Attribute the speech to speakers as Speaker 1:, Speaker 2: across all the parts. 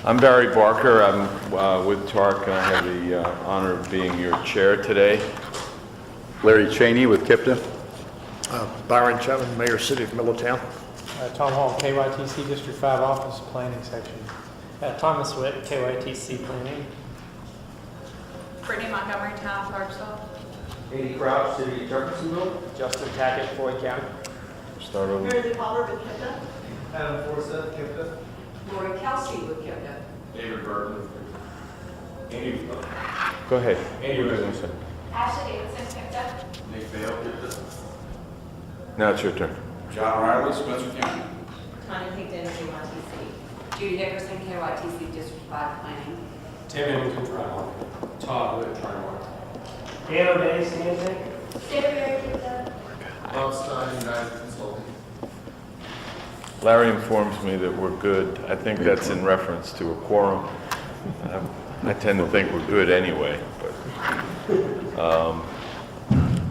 Speaker 1: I'm Barry Barker. I'm with TARC, and I have the honor of being your chair today.
Speaker 2: Larry Cheney with KIPTA.
Speaker 3: Byron Chapman, Mayor, City of Middletown.
Speaker 4: Tom Hall, KYTC District 5 Office Planning Section.
Speaker 5: Thomas Witt, KYTC Planning.
Speaker 6: Brittany Montgomery, Town Clarksville.
Speaker 7: Andy Crouch, City of Jeffersonville.
Speaker 5: Justin Tackett, Floyd County.
Speaker 1: Start over.
Speaker 8: Mary Palmer with KIPTA.
Speaker 7: Adam Forsyth, KIPTA.
Speaker 8: Lori Kelsey with KIPTA.
Speaker 7: David Burton. Andy.
Speaker 1: Go ahead.
Speaker 7: Andy Rosen.
Speaker 8: Ashley Davidson, KIPTA.
Speaker 7: Nick Vale, KIPTA.
Speaker 1: Now it's your turn.
Speaker 7: John Riley, Spencer County.
Speaker 6: Tanya Hinkton, KYTC. Judy Dickerson, KYTC District 5 Planning.
Speaker 7: Tim Hamilton, Trimark. Todd Witt, Trimark.
Speaker 5: Dan O'Day, Stantec.
Speaker 8: Sarah Berry, KIPTA.
Speaker 7: Bob Stein, United Consulting.
Speaker 1: Larry informs me that we're good. I think that's in reference to a quorum. I tend to think we're good anyway. But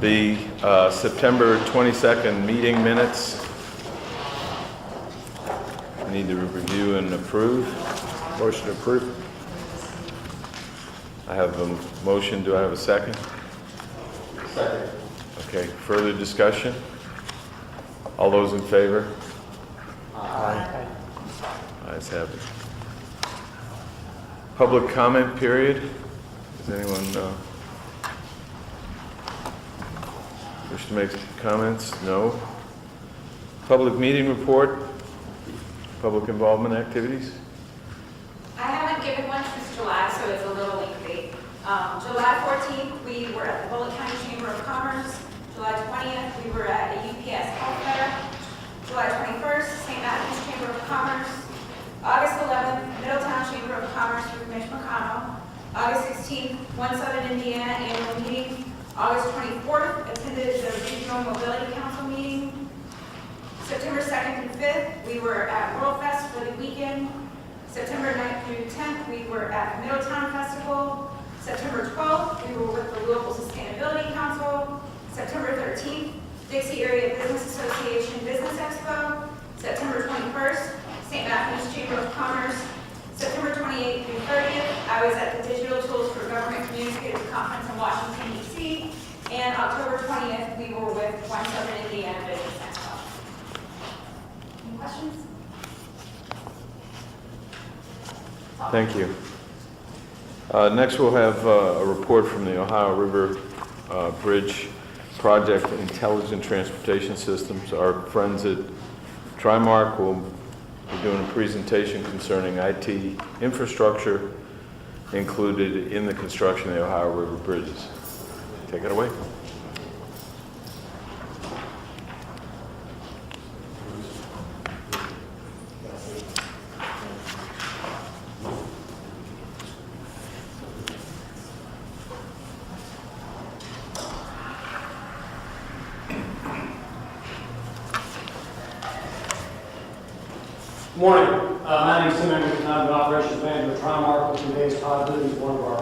Speaker 1: the September 22nd meeting minutes, I need to review and approve.
Speaker 3: Motion to approve.
Speaker 1: I have a motion. Do I have a second?
Speaker 7: Second.
Speaker 1: Okay, further discussion? All those in favor?
Speaker 3: Aye.
Speaker 1: Ayes have it. Public comment period. Does anyone wish to make comments? No. Public meeting report. Public involvement activities.
Speaker 6: I haven't given one since July, so it's a little lengthy. July 14th, we were at the Bullitt County Chamber of Commerce. July 20th, we were at a UPS Health Fair. July 21st, St. Matthew's Chamber of Commerce. August 11th, Middletown Chamber of Commerce with Mitch McConnell. August 16th, One Southern Indiana Annual Meeting. August 24th, attended the Regional Mobility Council meeting. September 2nd and 5th, we were at World Fest for the weekend. September 9th through 10th, we were at Middletown Festival. September 12th, we were with the Local Sustainability Council. September 13th, Dixie Area Business Association Business Expo. September 21st, St. Matthew's Chamber of Commerce. September 28th through 30th, I was at the Digital Tools for Government Communicators Conference in Washington, D.C. And October 20th, we were with One Southern Indiana Business Expo. Any questions?
Speaker 1: Thank you. Next, we'll have a report from the Ohio River Bridge Project Intelligent Transportation Systems. Our friends at Trimark will be doing a presentation concerning IT infrastructure included in the construction of the Ohio River bridges. Take it away.
Speaker 9: Morning. My name is Tim Anderson. I'm the operations manager at Trimark. With me is Todd Hood, who's one of our,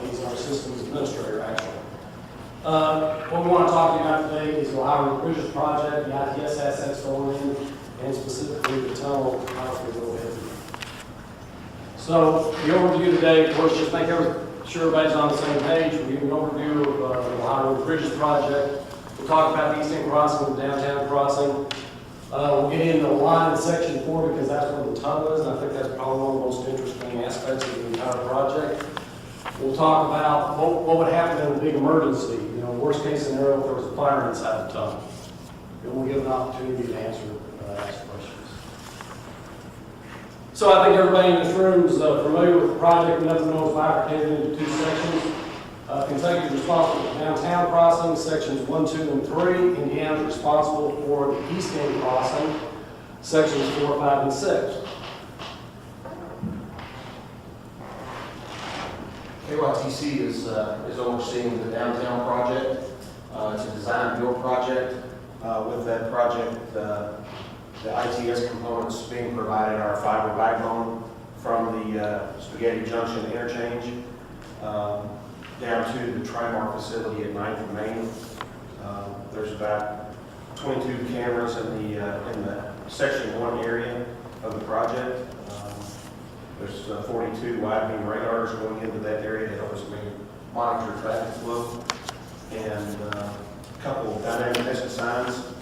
Speaker 9: he's our systems administrator, actually. What we want to talk to you about today is the Ohio River Bridges Project, the ITS assets going in, and specifically the tunnel Ohio River overhead. So the overview today, of course, just make sure everybody's on the same page. We'll give you an overview of the Ohio River Bridges Project. We'll talk about the East End Crossing, the downtown crossing. We'll get into line in section 4 because that's where the tunnel is, and I think that's probably one of the most interesting aspects of the entire project. We'll talk about what would happen in a big emergency, worst case scenario if there was a fire inside the tunnel. And we'll give an opportunity to ask questions. So I think everybody in this room is familiar with the project. Nothing knows bifurcated into 2 sections. Kentucky is responsible for downtown crossing, sections 1, 2, and 3. Indiana is responsible for the East End crossing, sections 4, 5, and 6.
Speaker 7: KYTC is overseeing the downtown project. It's a design and build project. With that project, the ITS components being provided are fiber backbone from the Spaghetti Junction interchange down to the Trimark facility at 9th and Main. There's about 22 cameras in the section 1 area of the project. There's 42 widening radars going into that area to help us monitor traffic flow. And a couple of dynamic message signs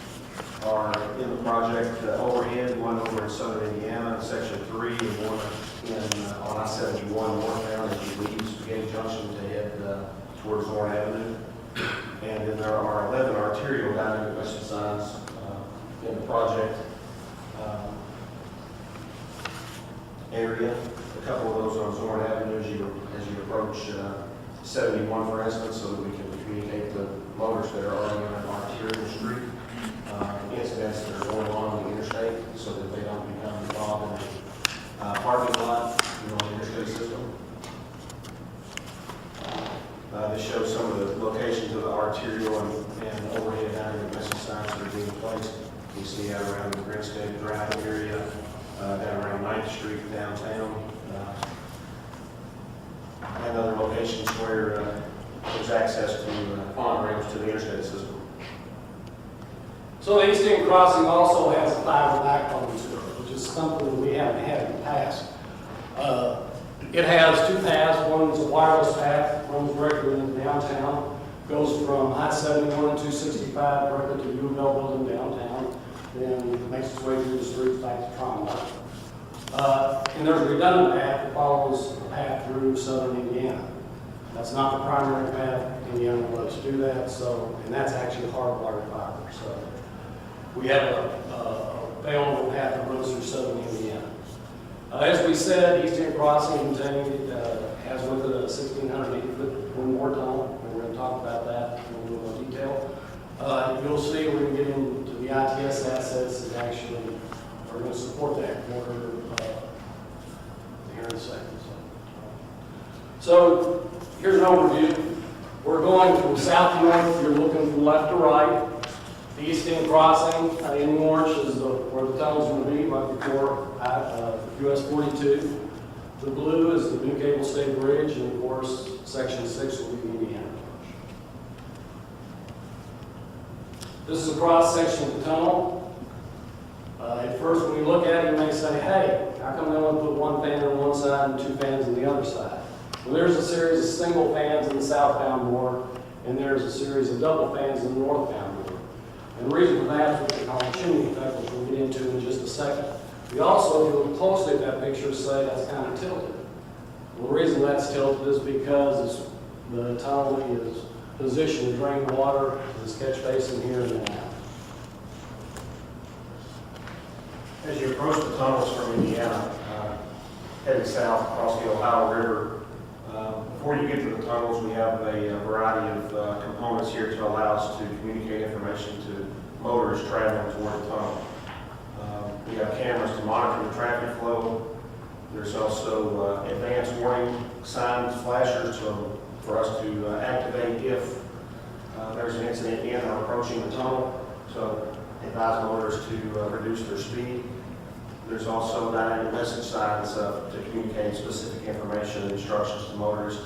Speaker 7: are in the project overhead, one over in southern Indiana, section 3, and one on I-71 northbound as you leave Spaghetti Junction to head towards Warren Avenue. And then there are 11 arterial dynamic message signs in the project area. A couple of those on Zorn Avenue as you approach 71, for instance, so that we can communicate the motors that are already on an arterial street, incidents that are going on the interstate, so that they don't become involved in the parking lot, on the interstate system. This shows some of the locations of the arterial and overhead dynamic message signs that are being placed. You see out around the Grinstead Drive area, down around 9th Street downtown, and other locations where there's access to on-ramps to the interstate system.
Speaker 9: So the East End Crossing also has a fiber backbone to it, which is something we haven't had in the past. It has two paths. One is a wireless path, runs directly into downtown, goes from I-71 and 265 directly to the U of L building downtown, then makes its way through the streets back to Trumbull. And there's a redundant path that follows the path through southern Indiana. That's not the primary path. Indiana will let us do that, and that's actually hardwired fiber. So we have a available path that runs through southern Indiana. As we said, East End Crossing has with it a 1,680-foot more tunnel. We're going to talk about that in a little more detail. You'll see we're going to get into the ITS assets that actually are going to support that quarter here in a second. So here's an overview. We're going from south to north. You're looking from left to right. The East End Crossing in orange is where the tunnel's going to be, right before US 42. The blue is the new Cable State Bridge, and of course, Section 6 will be the Indiana Bridge. This is a cross-section of the tunnel. At first, when you look at it, you may say, hey, how come they only put one fan on one side and two fans on the other side? Well, there's a series of single fans in the southbound ward, and there's a series of double fans in the northbound ward. And the reason for that is what they call a chimney effect, which we'll get into in just a second. We also, if you look closely at that picture, say that's kind of tilted. Well, the reason that's tilted is because the tunnel is positioned to drain water to this catch basin here and then out.
Speaker 7: As you approach the tunnels from Indiana, heading south across the Ohio River, before you get to the tunnels, we have a variety of components here to allow us to communicate information to motorists traveling toward the tunnel. We have cameras to monitor the traffic flow. There's also advanced warning signs, flashers for us to activate if there's an incident in or approaching the tunnel, to advise motorists to reduce their speed. There's also dynamic message signs to communicate specific information and instructions to motorists.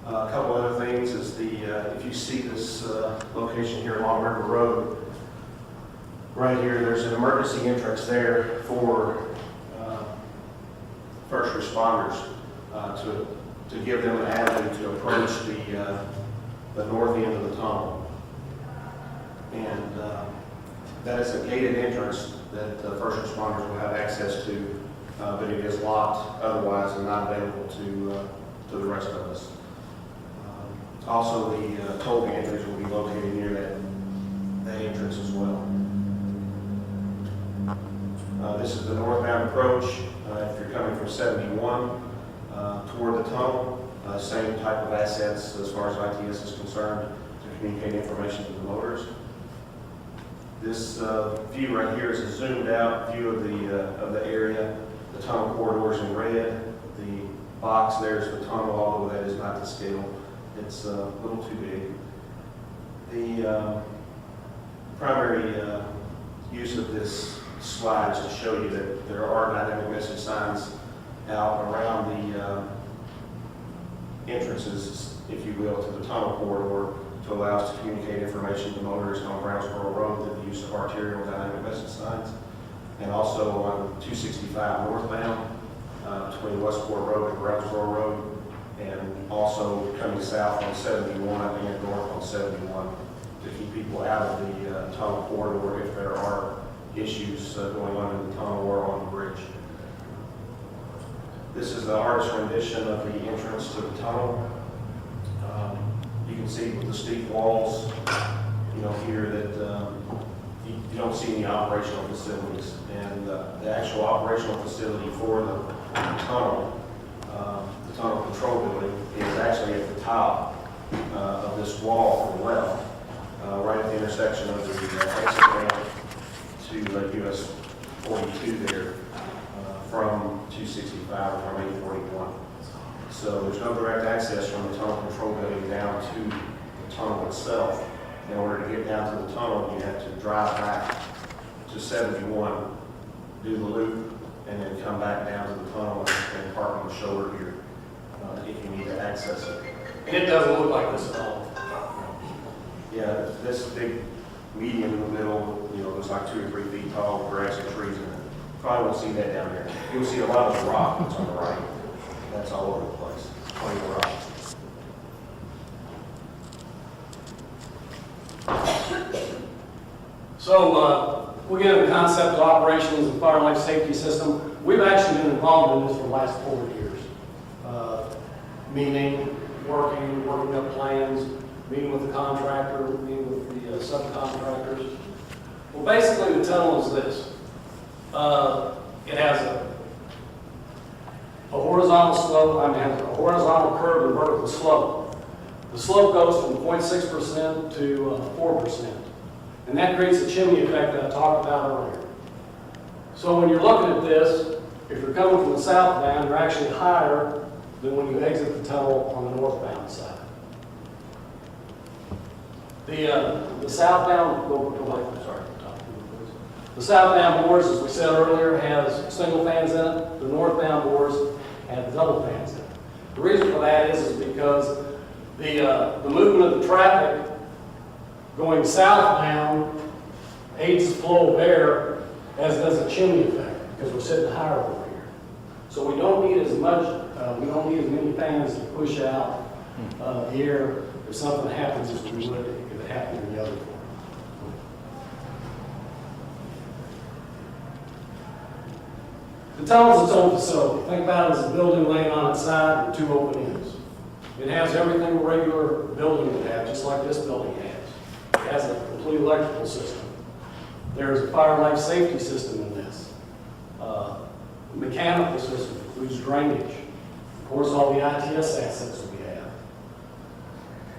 Speaker 7: A couple other things is if you see this location here along River Road, right here, there's an emergency entrance there for first responders to give them an avenue to approach the north end of the tunnel. And that is a gated entrance that first responders will have access to, but it is locked otherwise and not available to the rest of us. Also, the toll gantries will be located near that entrance as well. This is the northbound approach. If you're coming from 71 toward the tunnel, same type of assets as far as ITS is concerned to communicate information to the motorists. This view right here is a zoomed out view of the area. The tunnel corridors in red. The box there is the tunnel, although that is not to scale. It's a little too big. The primary use of this slide is to show you that there are dynamic message signs out around the entrances, if you will, to the tunnel corridor to allow us to communicate information to motorists on Brownsboro Road through the use of arterial dynamic message signs, and also on 265 northbound between Westport Road and Brownsboro Road, and also coming south on 71 and north on 71 to keep people out of the tunnel corridor if there are issues going on in the tunnel or on the bridge. This is the artist rendition of the entrance to the tunnel. You can see with the steep walls, here that you don't see any operational facilities. And the actual operational facility for the tunnel control building is actually at the top of this wall on the left, right at the intersection of the exit ramp to US 42 there, from 265 or from 841. So there's no direct access from the tunnel control building down to the tunnel itself. In order to get down to the tunnel, you have to drive back to 71, do the loop, and then come back down to the tunnel and park on the shoulder here if you need to access it.
Speaker 9: And it doesn't look like this at all.
Speaker 7: Yeah, this big median in the middle, looks like 2 or 3 feet tall with grass and trees in it. Probably won't see that down there. You'll see a lot of rock that's on the right. That's all over the place. Plenty of rock.
Speaker 9: So we get the concept of operations and fire life safety system. We've actually been involved in this for the last 4 years. Meaning, working up plans, meeting with the contractor, meeting with the subcontractors. Well, basically the tunnel is this. It has a horizontal slope, it has a horizontal curve and vertical slope. The slope goes from 0.6% to 4%. And that creates a chimney effect that I talked about earlier. So when you're looking at this, if you're coming from the southbound, you're actually higher than when you exit the tunnel on the northbound side. The southbound, the southbound boards, as we said earlier, has single fans in it. The northbound boards have double fans in it. The reason for that is because the movement of the traffic going southbound aids the flow of air, as does a chimney effect, because we're sitting higher over here. So we don't need as many fans to push out the air if something happens as we would if it happened in the other one. The tunnel is its own facility. Think about it as a building laying on its side with 2 open ends. It has everything a regular building would have, just like this building has. It has a complete electrical system. There's a fire life safety system in this. Mechanical system includes drainage. Of course, all the ITS assets that we have.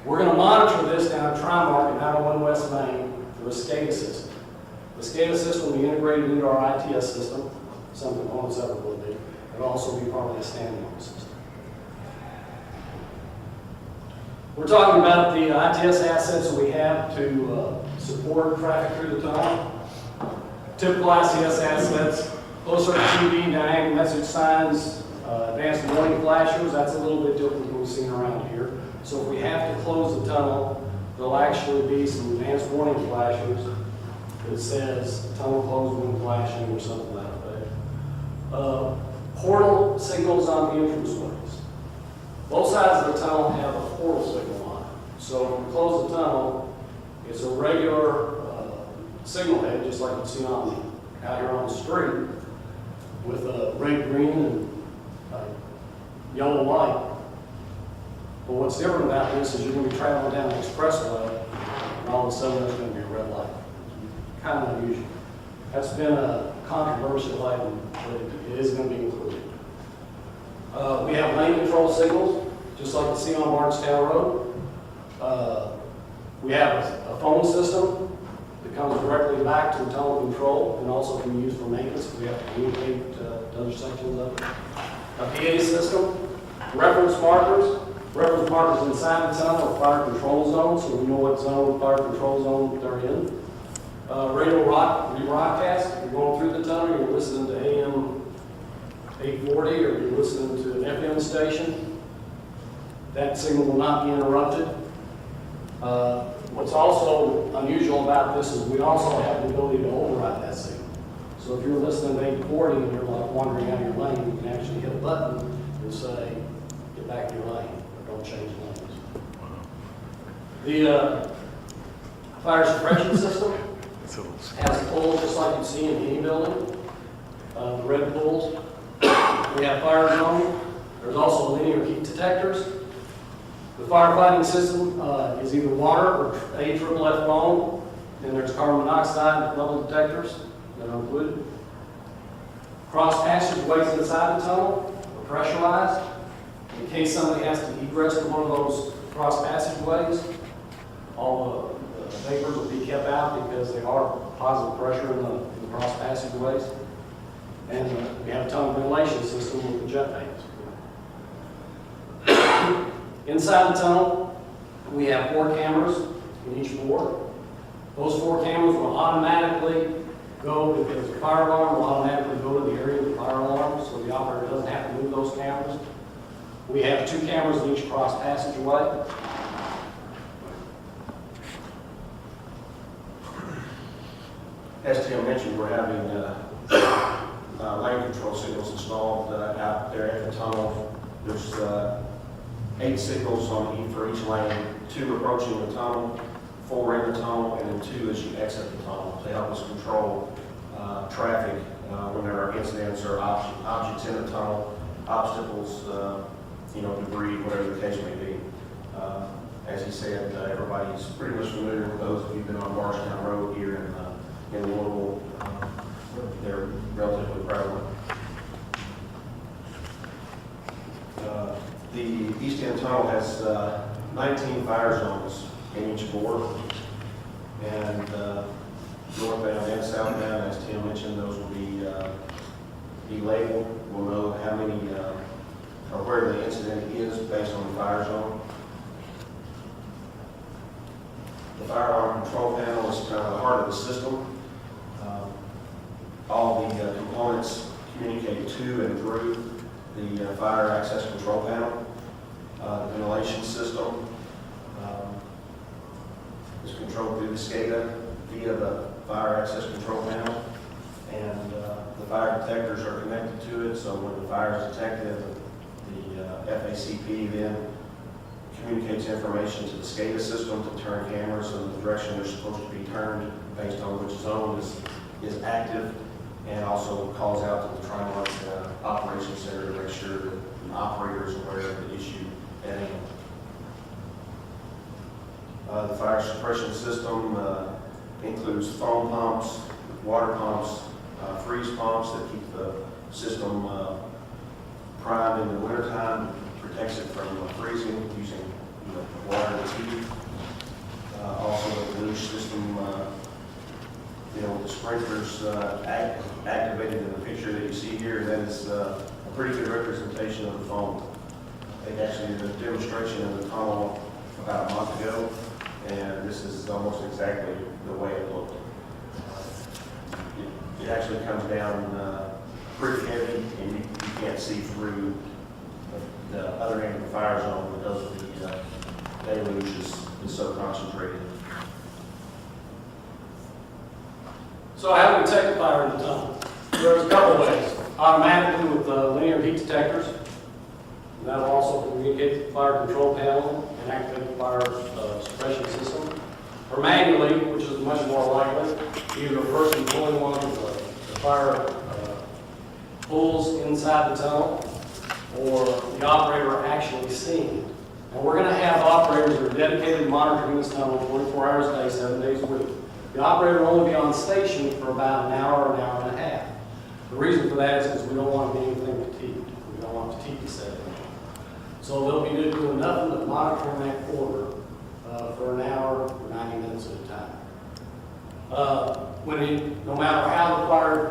Speaker 9: We're going to monitor this down at Trimark and out of 1 West Main through a SCADA system. The SCADA system will be integrated into our ITS system. Some components of it will be. It'll also be part of the standalone system. We're talking about the ITS assets that we have to support traffic through the tunnel. Typical ITS assets, closed circuit TV, dynamic message signs, advanced warning flashers. That's a little bit different than we've seen around here. So if we have to close the tunnel, there'll actually be some advanced warning flashers that says tunnel closed when flashing or something like that. Portal signals on the entranceways. Both sides of the tunnel have a portal signal on it. So when we close the tunnel, it's a regular signal head, just like you see out here on the street, with a red, green, and yellow light. But what's different about this is you're going to be traveling down the expressway, and all of a sudden there's going to be a red light. Kind of unusual. That's been a controversial item, but it is going to be included. We have lane control signals, just like you see on Bardstown Road. We have a phone system that comes directly back to the tunnel control and also can be used for maintenance if we have to communicate to other sections of it. A PA system, reference markers inside the tunnel are fire control zones, so we know what zone, fire control zone they're in. Radio broadcast, if you're going through the tunnel, you're listening to AM 840 or you're listening to an FM station, that signal will not be interrupted. What's also unusual about this is we also have the ability to override that signal. So if you're listening to 840 and you're like wandering out of your lane, you can actually hit a button and say, get back in your lane, or don't change lanes. The fire suppression system has poles just like you see in any building, the red poles. We have fire zone. There's also linear heat detectors. The firefighting system is either water or AFFF foam. Then there's carbon monoxide level detectors that are included. Cross passageways inside the tunnel are pressurized. In case somebody has to egress to one of those cross passageways, all the vapors will be kept out because they are positive pressure in the cross passageways. And we have a tunnel ventilation system with the jet fans. Inside the tunnel, we have 4 cameras in each board. Those 4 cameras will automatically go, if there's a fire alarm, will automatically go to the area of the fire alarm, so the operator doesn't have to move those cameras. We have 2 cameras in each cross passageway.
Speaker 7: As Tim mentioned, we're having lane control signals installed out there at the tunnel. There's 8 signals for each lane, 2 approaching the tunnel, 4 in the tunnel, and then 2 as you exit the tunnel to help us control traffic when there are incidents or objects in the tunnel, obstacles, debris, whatever the case may be. As he said, everybody's pretty much familiar with those. If you've been on Marshtown Road here in Louisville, they're relatively prevalent. The East End Tunnel has 19 fire zones in each board, and northbound and southbound, as Tim mentioned, those will be labeled. We'll know how many or where the incident is based on the fire zone. The fire alarm control panel is kind of the heart of the system. All the components communicate to and through the fire access control panel. The ventilation system is controlled through the SCADA via the fire access control panel, and the fire detectors are connected to it, so when the fire is detected, the FACP then communicates information to the SCADA system to turn cameras in the direction they're supposed to be turned based on which zone is active, and also calls out to the Tri-Mark Operations Center to make sure that the operator is aware of the issue at hand. The fire suppression system includes foam pumps, water pumps, freeze pumps that keep the system primed in the wintertime, protects it from freezing using water that's heated. Also the leash system, with the sprinklers activated in the picture that you see here, that is a pretty good representation of the foam. They actually did a demonstration in the tunnel about a month ago, and this is almost exactly the way it looked. It actually comes down pretty heavy, and you can't see through the other end of the fire zone because the deluge is so concentrated.
Speaker 9: So how do we detect the fire in the tunnel? There's a couple ways. Automatically with linear heat detectors. And that will also communicate to the fire control panel and activate the fire suppression system. Or manually, which is much more likely, either a person pulling one of the fire pulls inside the tunnel, or the operator actually seeing it. And we're going to have operators that are dedicated to monitoring this tunnel 24 hours a day, 7 days a week. The operator will only be on station for about an hour and a half. The reason for that is because we don't want to be anything fatigued. We don't want fatigue to set in. So they'll be doing nothing but monitoring that quarter for an hour, 90 minutes at a time. No matter how the fire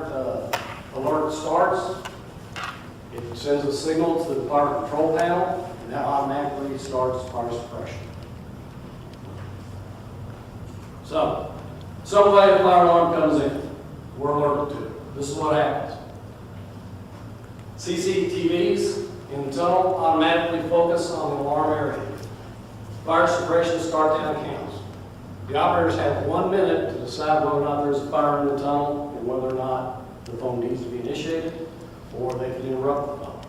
Speaker 9: alert starts, it sends a signal to the fire control panel, and that automatically starts fire suppression. So, some way the fire alarm comes in, we're alerted to it. This is what happens. CCTVs in the tunnel automatically focus on the alarm area. Fire suppression start down counts. The operators have 1 minute to decide whether or not there's a fire in the tunnel and whether or not the the phone needs to be initiated, or they can interrupt the phone.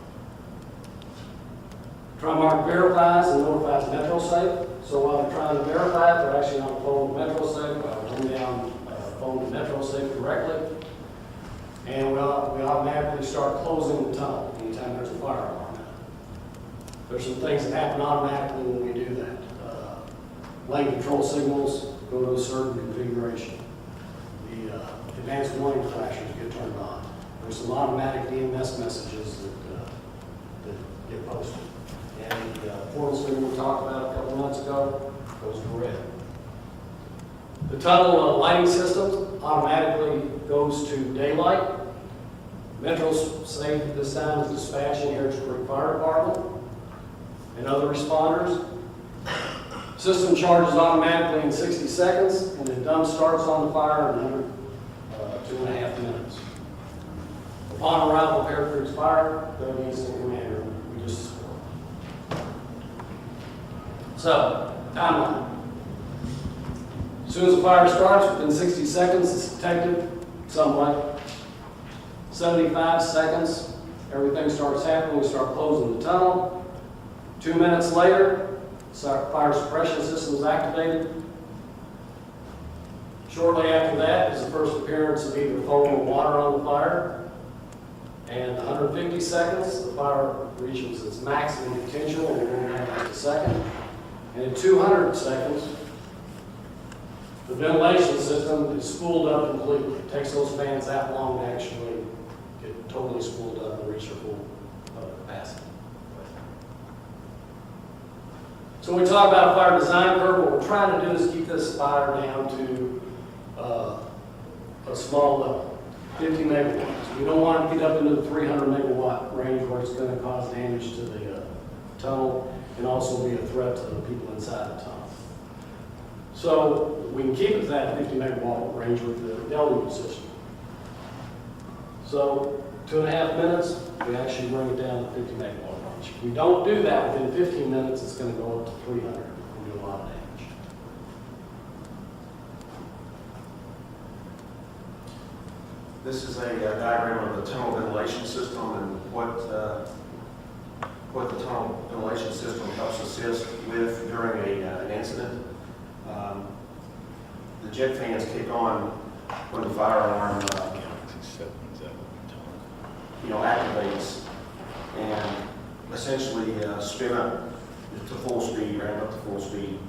Speaker 9: TriMark verifies and notifies MetroSafe. So while they're trying to verify it, they're actually on the phone with MetroSafe. I'll run down phone to MetroSafe directly. And we automatically start closing the tunnel anytime there's a fire alarm. There's some things that happen automatically when we do that. Lane control signals go to a certain configuration. The advanced warning flashers get turned on. There's some automatic EMS messages that get posted. And the portal signal we talked about a couple of months ago goes to red. The tunnel lighting system automatically goes to daylight. MetroSafe at this time is dispatching Harrisburg Fire Department and other responders. System charges automatically in 60 seconds, and the dump starts on the fire in under 2.5 minutes. Upon arrival of air crews fire, the incident commander we just spoke. So, timeline. As soon as the fire starts, within 60 seconds, it's detected somewhat. 75 seconds, everything starts happening. We start closing the tunnel. 2 minutes later, fire suppression system is activated. Shortly after that is the first appearance of either foam or water on the fire. And 150 seconds, the fire reaches its maximum potential, and we're going to have just a second. And in 200 seconds, the ventilation system is spooled up completely. It takes those fans that long to actually get totally spooled up and reach their full capacity. So we talk about a fire design curve. What we're trying to do is keep this fire down to a small level, 50 megawatts. We don't want to get up into the 300 megawatt range where it's going to cause damage to the tunnel and also be a threat to the people inside the tunnel. So we can keep it to that 50 megawatt range with the deluge system. So 2.5 minutes, we actually bring it down to 50 megawatt range. If we don't do that within 15 minutes, it's going to go up to 300 and do a lot of damage.
Speaker 7: This is a diagram of the tunnel ventilation system and what the tunnel ventilation system helps assist with during an incident. The jet fans kick on when the fire alarm activates and essentially spin up to full speed, ramp up to full speed.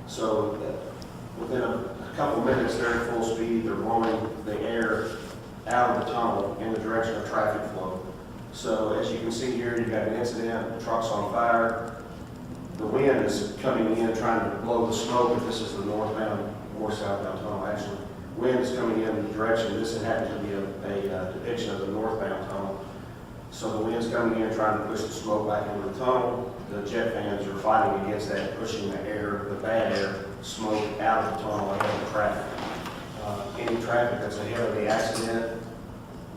Speaker 7: So within a couple minutes, they're at full speed. They're blowing the air out of the tunnel in the direction of traffic flow. So as you can see here, you've got an incident, the truck's on fire. The wind is coming in trying to blow the smoke. If this is the northbound or southbound tunnel, actually. Wind is coming in the direction. This happens to be a depiction of the northbound tunnel. So the wind's coming in trying to push the smoke back into the tunnel. The jet fans are fighting against that, pushing the air, the bad air, smoke out of the tunnel ahead of traffic. Any traffic that's ahead of the accident,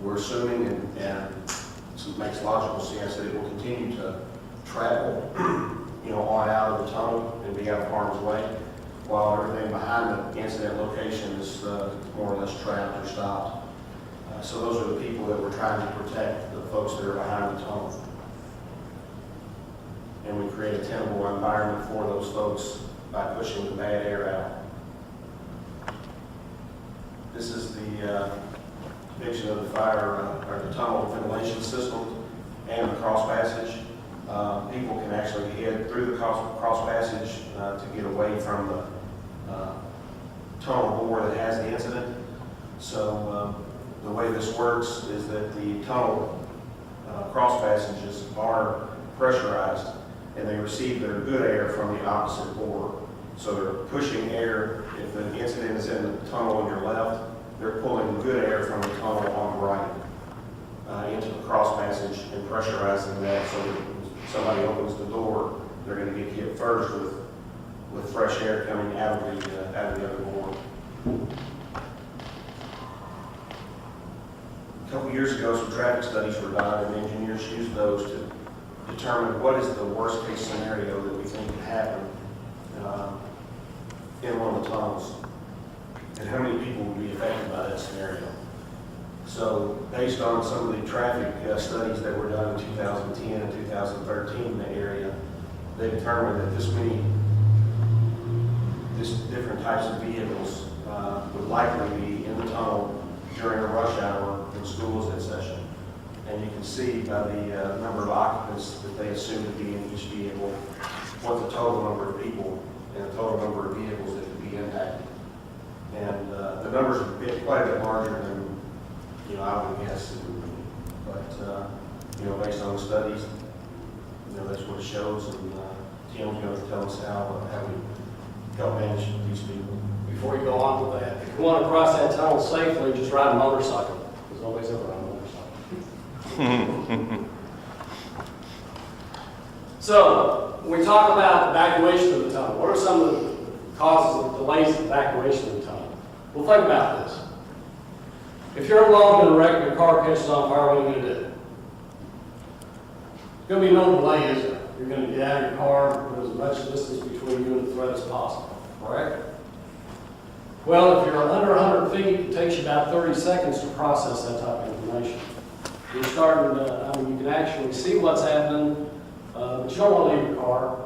Speaker 7: we're assuming, and it makes logical sense that it will continue to travel, on out of the tunnel and be out of harm's way, while everything behind the incident location is more or less trapped or stopped. So those are the people that we're trying to protect, the folks that are behind the tunnel. And we create a tenable environment for those folks by pushing the bad air out. This is the depiction of the fire, or the tunnel ventilation system and the cross passage. People can actually head through the cross passage to get away from the tunnel bore that has the incident. So the way this works is that the tunnel cross passages are pressurized and they receive their good air from the opposite bore. So they're pushing air. If the incident is in the tunnel on your left, they're pulling good air from the tunnel on the right into the cross passage and pressurizing that so that when somebody opens the door, they're going to get hit first with fresh air coming out of the other bore. A couple years ago, some traffic studies were done, and engineers used those to determine what is the worst case scenario that we think could happen in one of the tunnels, and how many people would be affected by that scenario. So based on some of the traffic studies that were done in 2010 and 2013 in the area, they determined that this different types of vehicles would likely be in the tunnel during a rush hour when school is in session. And you can see by the number of occupants that they assume to be in each vehicle, what the total number of people and the total number of vehicles that could be impacted. And the numbers are quite a bit larger than, I would guess. But, based on the studies, that's what it shows. And Tim's going to tell us how we help manage these people.
Speaker 9: Before you go on with that, if you want to cross that tunnel safely, just ride a motorcycle. There's always ever on a motorcycle. So, when we talk about evacuation of the tunnel, what are some of the causes of delays of evacuation of the tunnel? Well, think about this. If you're involved in a wreck and your car catches on fire, what are you going to do? There's going to be no delay, is there? You're going to get out of your car, put as much distance between you and the threat as possible, correct? Well, if you're under 100 feet, it takes you about 30 seconds to process that type of information. You're starting to, you can actually see what's happening, but you don't want to leave your car.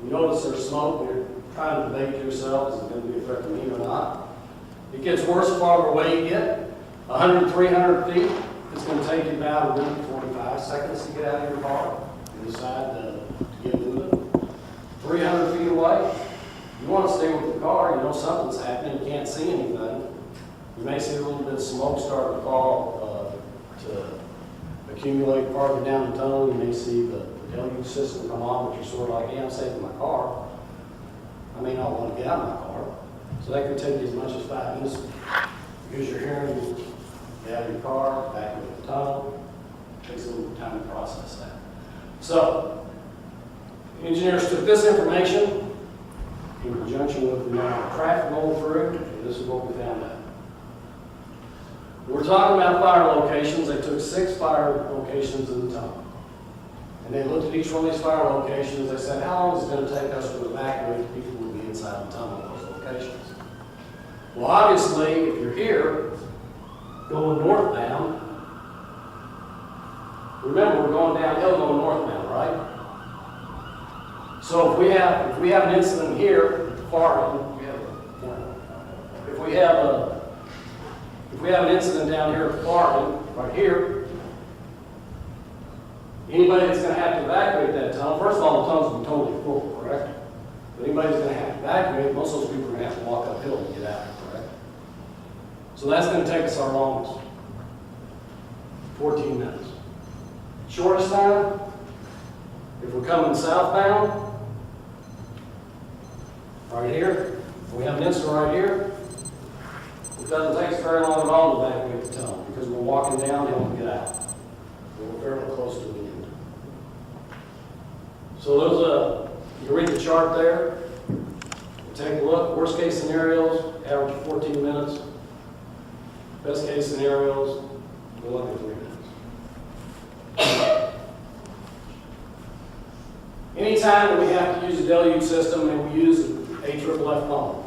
Speaker 9: You notice there's smoke, and you're trying to debate to yourself, is it going to be a threat to me or not? It gets worse the farther away you get. 100, 300 feet, it's going to take you about a minute and 45 seconds to get out of your car and decide to get moving. 300 feet away, you want to stay with the car, you know something's happening, you can't see anything. You may see a little bit of smoke start to fall, to accumulate farther down the tunnel. You may see the deluge system come on, but you're sort of like, yeah, I'm saving my car. I may not want to get out of my car. So that could take you as much as 5 minutes. Use your hearing, get out of your car, back into the tunnel. It takes a little time to process that. So, engineers took this information in conjunction with the amount of traffic going through, and this is what we found out. We're talking about fire locations. They took 6 fire locations in the tunnel. And they looked at each one of these fire locations. They said, how long is it going to take us to evacuate the people who will be inside the tunnel in those locations? Well, obviously, if you're here, going northbound, remember we're going downhill going northbound, right? So if we have an incident here at the far end, if we have an incident down here at the far end, right here, anybody that's going to have to evacuate that tunnel, first of all, the tunnel's going to be totally full, correct? But anybody that's going to have to evacuate, most of those people are going to have to walk uphill to get out, correct? So that's going to take us our longest, 14 minutes. Shortest time, if we're coming southbound, right here, we have an incident right here, it doesn't take us very long at all to evacuate the tunnel because we're walking downhill to get out. We're fairly close to the end. So you read the chart there, take a look, worst case scenarios, average 14 minutes. Best case scenarios, we're looking at 3 minutes. Anytime that we have to use a deluge system and we use AFFF foam,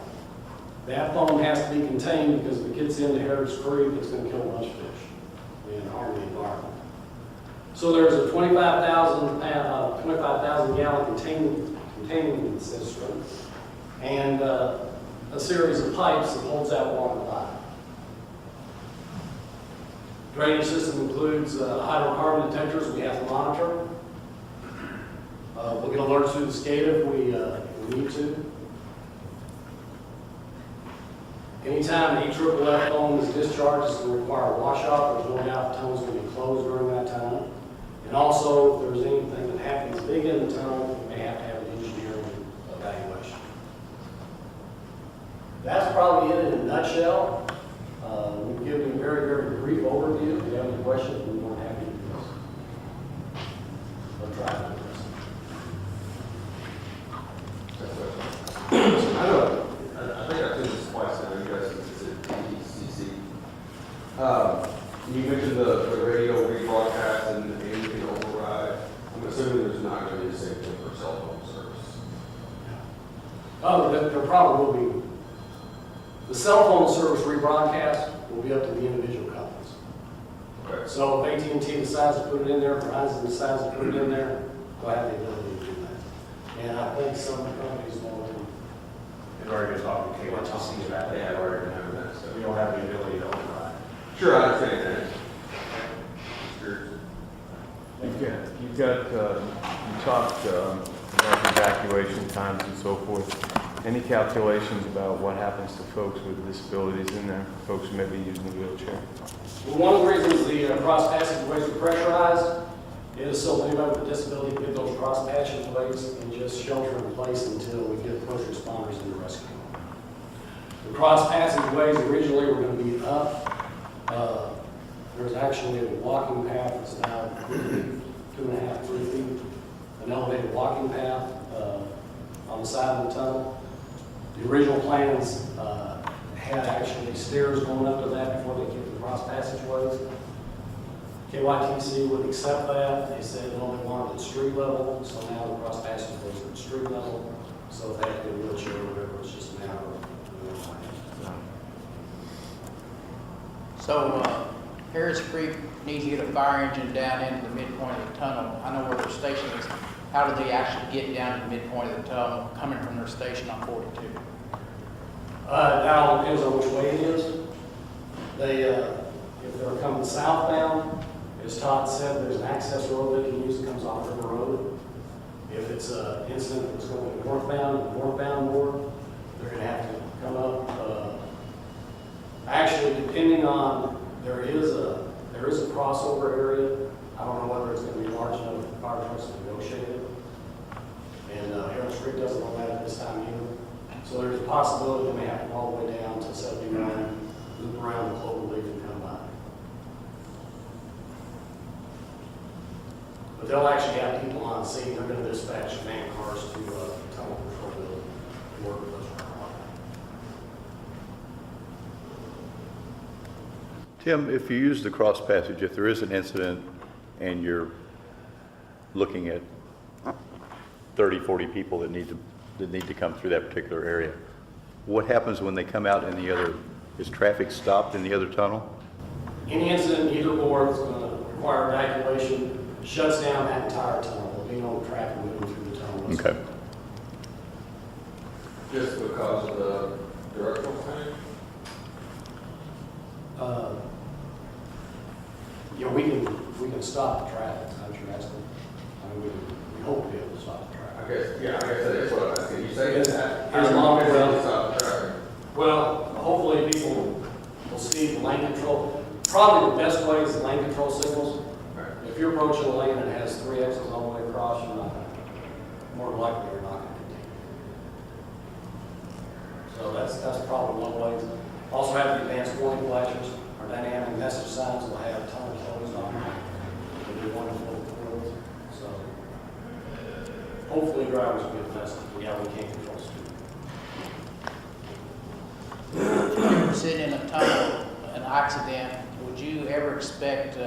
Speaker 9: that foam has to be contained because if it gets into Harris Creek, it's going to kill a bunch of fish and harm the environment. So there's a 25,000 gallon containing system and a series of pipes that holds that water back. Drainage system includes hydrocarbon detectors we have to monitor. We'll get alerts through the SCADA if we need to. Anytime AFFF foam is discharged, it's going to require a washout. There's no doubt the tunnel's going to be closed during that time. And also, if there's anything that happens big in the tunnel, we may have to have an engineering evaluation. That's probably it in a nutshell. We've given you a very, very brief overview. If you have any questions, we're more than happy to do this. Or try to do this.
Speaker 10: I think I've seen this twice now. You guys visit TPC. You mentioned the radio rebroadcast and anything override. I'm assuming there's not going to be the same thing for cell phone service.
Speaker 9: Oh, there probably will be. The cell phone service rebroadcast will be up to the individual companies.
Speaker 10: Okay.
Speaker 9: So if AT&T decides to put it in there, Verizon decides to put it in there, they'll have the ability to do that. And I think some companies will.
Speaker 3: It's already been talking to KYTC about that.
Speaker 10: Yeah, I've already done that, so.
Speaker 3: We don't have the ability to override.
Speaker 10: Sure, I understand that. Sure.
Speaker 1: You've got, you talked about evacuation times and so forth. Any calculations about what happens to folks with disabilities in there, folks who may be using a wheelchair?
Speaker 9: Well, one of the reasons the cross passageways are pressurized is so anybody with a disability can get those cross passageways and just shelter in place until we get first responders in the rescue. The cross passageways originally were going to be up. There's actually a walking path that's now 2.5, 3 feet, an elevated walking path on the side of the tunnel. The original plans had actually stairs going up to that before they get the cross passageways. KYTC would accept that. They said no, they wanted it at street level, so now the cross passageways are at street level. So if they have to get a wheelchair or whatever, it's just a matter of
Speaker 11: So Harris Creek needs to get a fire engine down into the midpoint of the tunnel. I know where their station is. How do they actually get down to the midpoint of the tunnel coming from their station on 42?
Speaker 9: that all depends on which way it is. They, if they're coming southbound, as Todd said, there's an access road they can use that comes off River Road. If it's an incident that's going northbound more, they're going to have to come up. Actually, depending on, there is a crossover area. I don't know whether it's going to be large enough for the fire trucks to negotiate it. And Harris Creek doesn't know that at this time either. So there's a possibility they may have to go all the way down to 79, loop around the Cloverleaf and come by. But they'll actually have people on scene. They're going to dispatch man cars to tunnel control building to work with those requirements.
Speaker 2: Tim, if you use the cross passage, if there is an incident and you're looking at 30, 40 people that need to come through that particular area, what happens when they come out in the other, is traffic stopped in the other tunnel?
Speaker 9: Any incident either or is going to require evacuation, shuts down that entire tunnel. There'll be no traffic moving through the tunnel.
Speaker 2: Okay.
Speaker 10: Just because of the directional thing?
Speaker 9: Yeah, we can stop the traffic, is that what you're asking? I mean, we hope to be able to stop the traffic.
Speaker 10: I guess, yeah, I guess that is what I'm asking. You say that.
Speaker 9: As long as
Speaker 10: they stop the traffic.
Speaker 9: Well, hopefully people will see the lane control. Probably the best way is the lane control signals.
Speaker 10: Right.
Speaker 9: If you're approaching a lane that has 3 exits all the way across, you're not going to, more than likely you're not going to continue. So that's probably one way. Also have the advanced warning flashers. Our dynamic message signs will have tunnels closed on them. It'll be wonderful. So hopefully drivers will get the message. Yeah, we can't control speed.
Speaker 11: If you were sitting in a tunnel, an accident, would you ever expect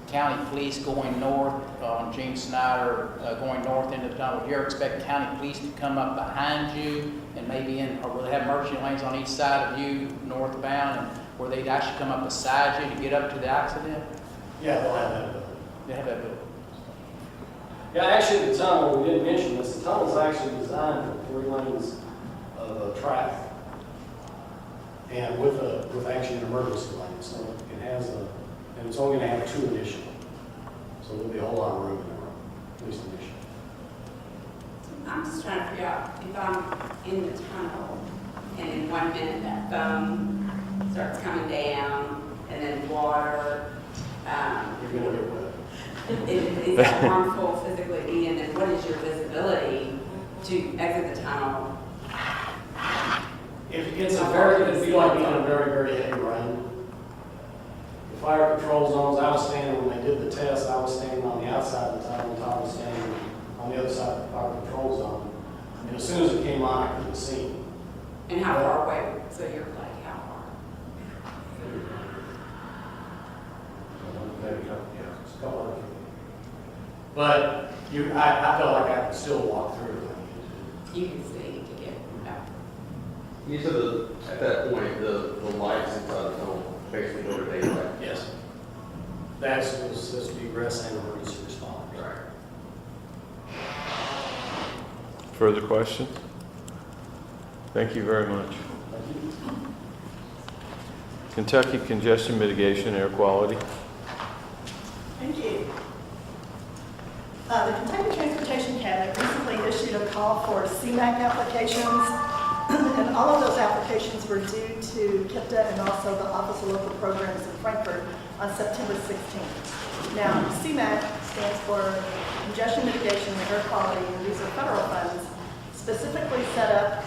Speaker 11: county police going north on Gene Snyder, going north into the tunnel? Would you ever expect county police to come up behind you and maybe or will they have emergency lanes on each side of you northbound, and where they'd actually come up beside you to get up to the accident?
Speaker 9: Yeah, they'll have that ability.
Speaker 11: They have that ability.
Speaker 9: Yeah, actually, the tunnel, we didn't mention this, the tunnel's actually designed for 3 lanes of traffic. And with actually an emergency lane, so it has and it's only going to have 2 initially. So there'll be a whole lot of room in there, at least initially.
Speaker 6: I'm just trying to figure out if I'm in the tunnel and in 1 minute that foam starts coming down and then water.
Speaker 9: You're going to get wet.
Speaker 6: Is that harmful physically? And then what is your visibility to exit the tunnel?
Speaker 9: If it's it'd be like being in a very, very heavy rain. The fire control zones, I was standing, when they did the test, I was standing on the outside of the tunnel, and Tom was standing on the other side of the fire control zone. And as soon as it came on, I couldn't see him.
Speaker 6: And how far away? So you're like how far?
Speaker 9: Maybe a couple hundred feet. But I felt like I could still walk through it.
Speaker 6: You can see to get out.
Speaker 10: You said At that point, the lights inside the tunnel basically go to daylight.
Speaker 9: Yes. That's supposed to be rest and emergency response.
Speaker 10: Right.
Speaker 1: Further questions? Thank you very much. Kentucky Congestion Mitigation Air Quality.
Speaker 12: Thank you. The Kentucky Transportation Cabinet recently issued a call for CMAQ applications, and all of those applications were due to KIPTA and also the Office of Local Programs in Frankfurt on September 16th. Now, CMAQ stands for Congestion Mitigation and Air Quality, and these are federal funds specifically set up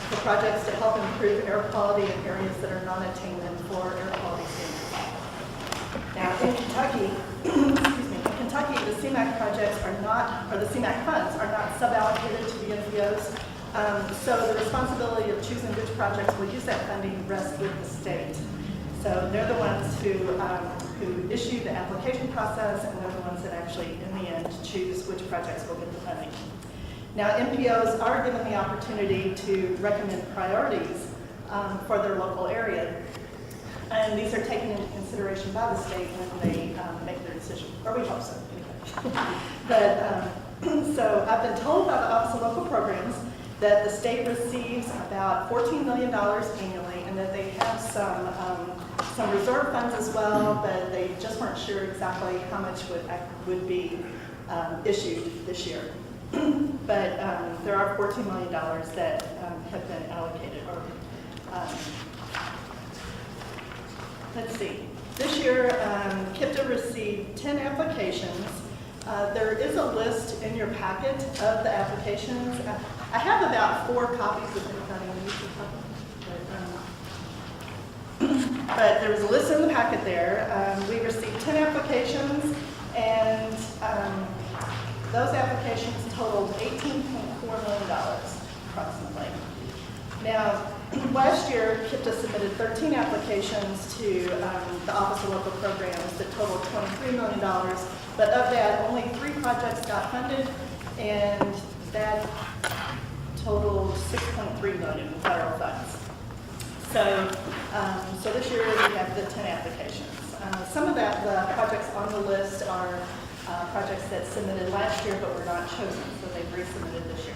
Speaker 12: for projects to help improve air quality in areas that are non-attainment for air quality standards. Now, in Kentucky, excuse me, in Kentucky, the CMAQ projects are not, or the CMAQ funds are not sub-allocated to the NPOs. So the responsibility of choosing which projects will use that funding rests with the state. So they're the ones who issue the application process, and they're the ones that actually, in the end, choose which projects will get the funding. Now, NPOs are given the opportunity to recommend priorities for their local area, and these are taken into consideration by the state when they make their decision, or we hope so. But so I've been told by the Office of Local Programs that the state receives about $14 million annually, and that they have some reserve funds as well, but they just weren't sure exactly how much would be issued this year. But there are $14 million that have been allocated. Let's see. This year, KIPTA received 10 applications. There is a list in your packet of the applications. I have about 4 copies of anybody needs a copy. But there was a list in the packet there. We received 10 applications, and those applications totaled $18.4 million, approximately. Now, last year, KIPTA submitted 13 applications to the Office of Local Programs that totaled $23 million, but of that, only 3 projects got funded, and that totaled $6.3 million in federal funds. So this year, we have the 10 applications. Some of the projects on the list are projects that submitted last year but were not chosen, so they've resubmitted this year.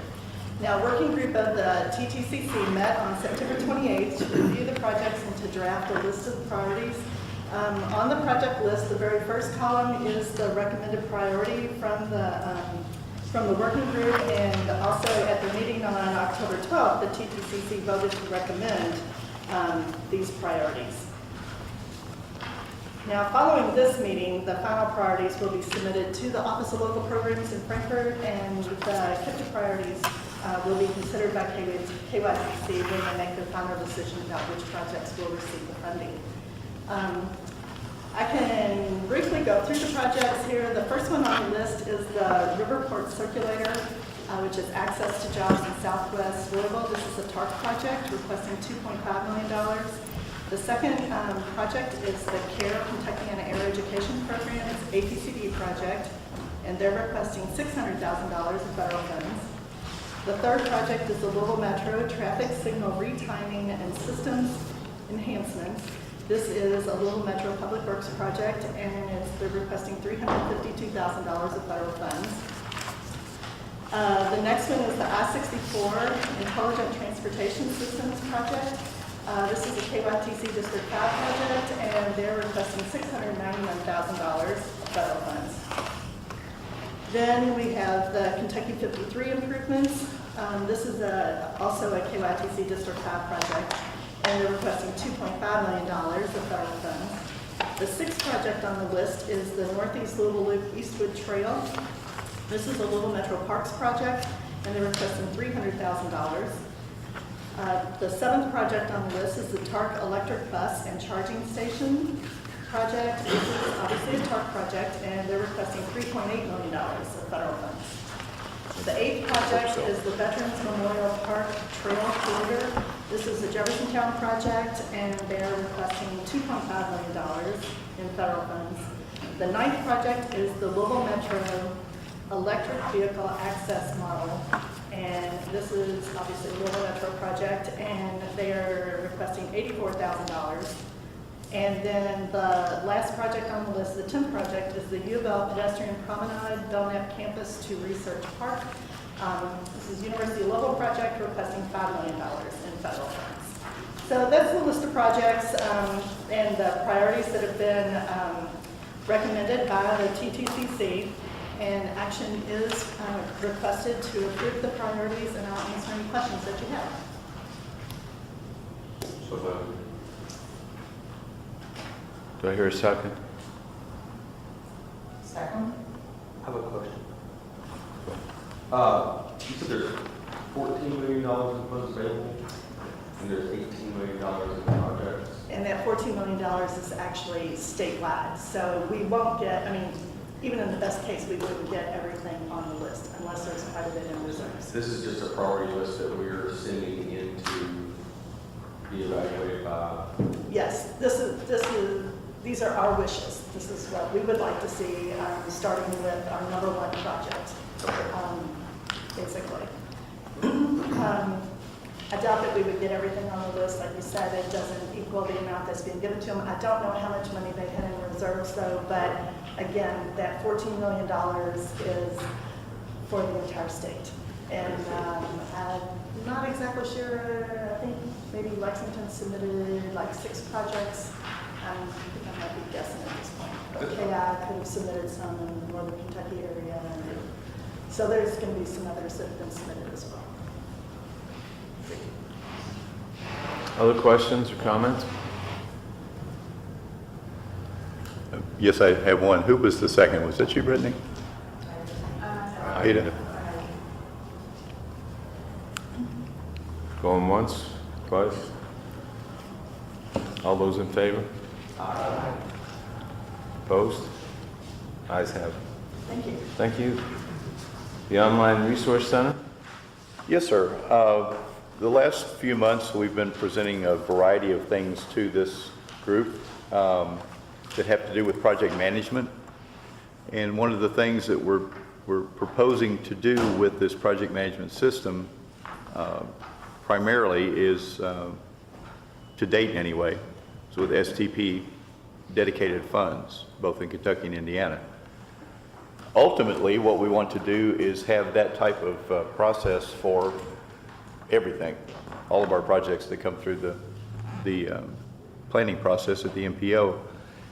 Speaker 12: Now, working group of the TTCC met on September 28th to review the projects and to draft a list of priorities. On the project list, the very first column is the recommended priority from the working group, and also at the meeting on October 12th, the TTCC voted to recommend these priorities. Now, following this meeting, the final priorities will be submitted to the Office of Local Programs in Frankfurt, and the KIPTA priorities will be considered by KYTC when they make their final decision about which projects will receive the funding. I can briefly go through the projects here. The first one on the list is the Riverport Circulator, which is access to jobs in Southwest Louisville. This is a TARP project requesting $2.5 million. The second project is the CARE Kentuckiana Air Education Program. It's an APCD project, and they're requesting $600,000 of federal funds. The third project is the Louisville Metro Traffic Signal Retiming and Systems Enhancements. This is a Louisville Metro Public Works project, and they're requesting $352,000 of federal funds. The next one is the I-64 Intelligent Transportation Systems project. This is a KYTC District 5 project, and they're requesting $691,000 of federal funds. Then we have the Kentucky 53 improvements. This is also a KYTC District 5 project, and they're requesting $2.5 million of federal funds. The sixth project on the list is the Northeast Louisville Loop Eastwood Trail. This is a Louisville Metro Parks project, and they're requesting $300,000. The seventh project on the list is the TARC Electric Bus and Charging Station project. This is obviously a TARC project, and they're requesting $3.8 million of federal funds. The eighth project is the Veterans Memorial Park Trail Corridor. This is a Jeffersontown project, and they're requesting $2.5 million in federal funds. The ninth project is the Louisville Metro Electric Vehicle Access Model, and this is obviously a rural metro project, and they are requesting $84,000. And then the last project on the list, the 10th project, is the U of L pedestrian promenade Belknap campus to Research Park. This is University level project requesting $5 million in federal funds. So that's the list of projects and the priorities that have been recommended by the TTCC. And action is requested to approve the priorities, and I'll answer any questions that you have.
Speaker 1: Do I hear a second?
Speaker 12: Second.
Speaker 10: I have a question. You said there's $14 million in funds available, and there's $18 million in projects.
Speaker 12: And that $14 million is actually statewide. So we won't get, I mean, even in the best case, we wouldn't get everything on the list unless there's quite a bit in reserves.
Speaker 10: This is just a priority list that we're sending in to be evaluated by.
Speaker 12: Yes, these are our wishes. This is what we would like to see, starting with our number one project, basically. I doubt that we would get everything on the list. Like you said, it doesn't equal the amount that's being given to them. I don't know how much money they had in reserves though, but again, that $14 million is for the entire state. And I'm not exactly sure, I think maybe Lexington submitted like 6 projects. I think I might be guessing at this point. But KI could have submitted some in the northern Kentucky area. And so there's going to be some others that have been submitted as well.
Speaker 1: Other questions or comments?
Speaker 2: Yes, I have one. Who was the second? Was that you, Brittany? Ada.
Speaker 1: Going once, twice? All those in favor? Opposed? Ayes have it.
Speaker 12: Thank you.
Speaker 1: Thank you. The Online Resource Center?
Speaker 2: Yes, sir. The last few months, we've been presenting a variety of things to this group that have to do with project management. And one of the things that we're proposing to do with this project management system primarily is, to date anyway, so with STP dedicated funds, both in Kentucky and Indiana. Ultimately, what we want to do is have that type of process for everything, all of our projects that come through the planning process at the MPO.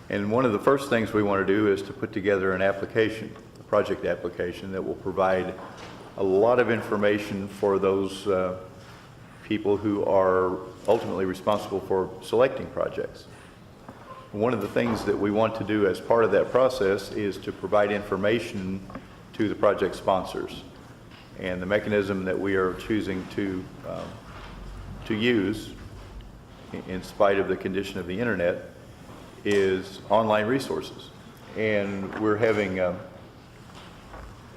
Speaker 2: And one of the first things we want to do is to put together an application, a project application that will provide a lot of information for those people who are ultimately responsible for selecting projects. One of the things that we want to do as part of that process is to provide information to the project sponsors. And the mechanism that we are choosing to use, in spite of the condition of the internet, is online resources. And we're having a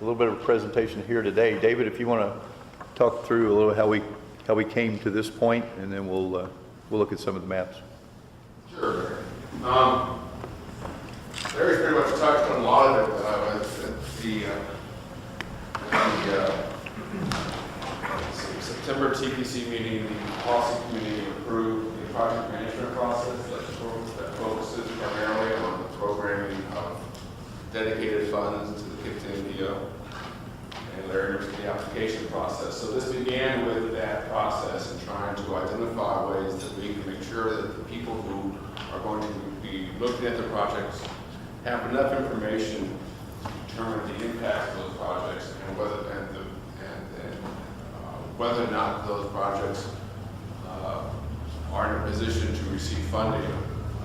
Speaker 2: little bit of a presentation here today. David, if you want to talk through a little how we came to this point, and then we'll look at some of the maps.
Speaker 10: Sure. Larry's pretty much touched on a lot of it. The September TPC meeting, the policy committee approved the project management process that focuses primarily on the programming of dedicated funds to the KIPTN and Larry knows the application process. So this began with that process and trying to identify ways that we can make sure that the people who are going to be looking at the projects have enough information to determine the impact of those projects and whether or not those projects are in a position to receive funding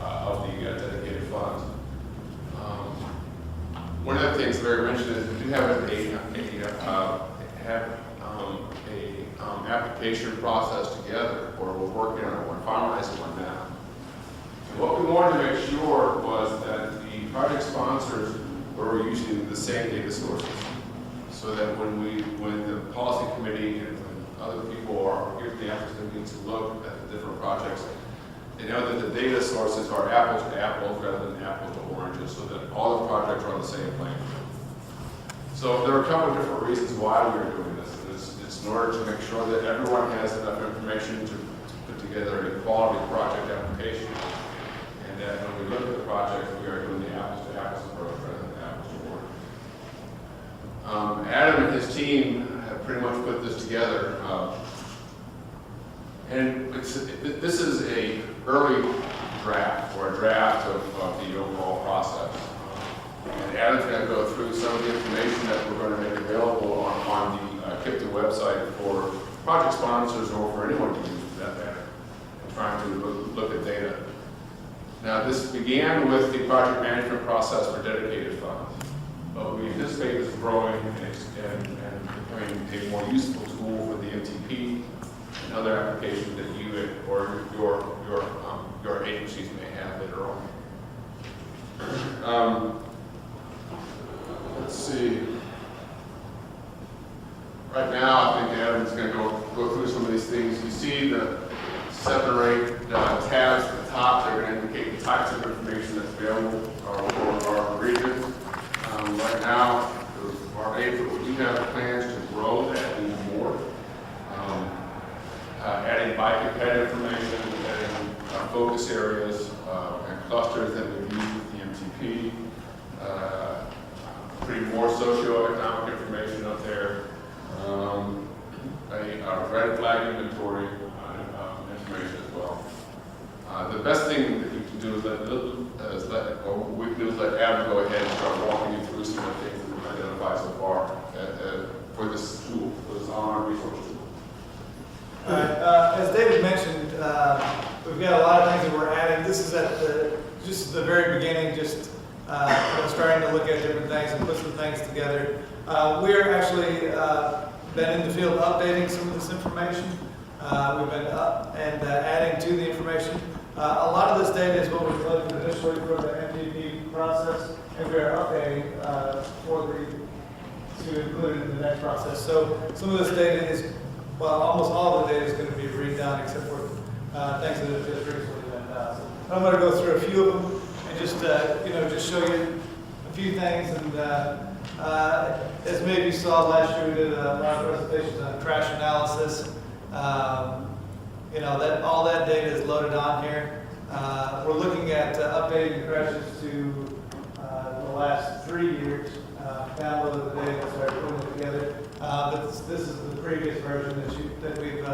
Speaker 10: of the dedicated funds. One of the things Larry mentioned is we do have an application process together, or we're working on it, we're finalizing one now. And what we wanted to make sure was that the project sponsors were using the same data sources, so that when the policy committee and when other people are given the opportunity to look at the different projects, they know that the data sources are apples to apples rather than apples to oranges, so that all the projects are on the same plane. So there are a couple of different reasons why we're doing this. It's in order to make sure that everyone has enough information to put together a quality project application. And that when we look at the project, we are doing the apples to apples approach rather than apples to oranges. Adam and his team have pretty much put this together. And this is a early draft or a draft of the overall process. And Adam's going to go through some of the information that we're going to make available on the KIPTA website for project sponsors or for anyone to use for that matter, and trying to look at data. Now, this began with the project management process for dedicated funds, but we anticipate this growing and becoming a more useful tool for the MTP and other applications that you or your agencies may have later on. Let's see. Right now, I think Adam's going to go through some of these things. You see the 7 or 8 tabs at the top. They're going to indicate the types of information that's available for our region. Right now, we have plans to grow that even more. Adding bike and ped information, adding focus areas and clusters that we use with the MTP. Putting more socioeconomic information up there, a red flag inventory information as well. The best thing that you can do is let Adam go ahead and start walking you through some of the things that we've identified so far for this tool, for this online resource tool.
Speaker 13: All right, as David mentioned, we've got a lot of things that we're adding. This is at just the very beginning, just starting to look at different things and put some things together. We're actually been in the field updating some of this information. We've been up and adding to the information. A lot of this data is what we collected initially for the MDP process, and we are updating to include it in the next process. So some of this data is, well, almost all of the data is going to be redone except for things that have just recently been done. So I'm going to go through a few of them and just just show you a few things. And as maybe you saw last year, we did a lot of presentations on crash analysis. That all that data is loaded on here. We're looking at updating the crashes to the last 3 years. Downloaded the data and started putting it together. But this is the previous version that we've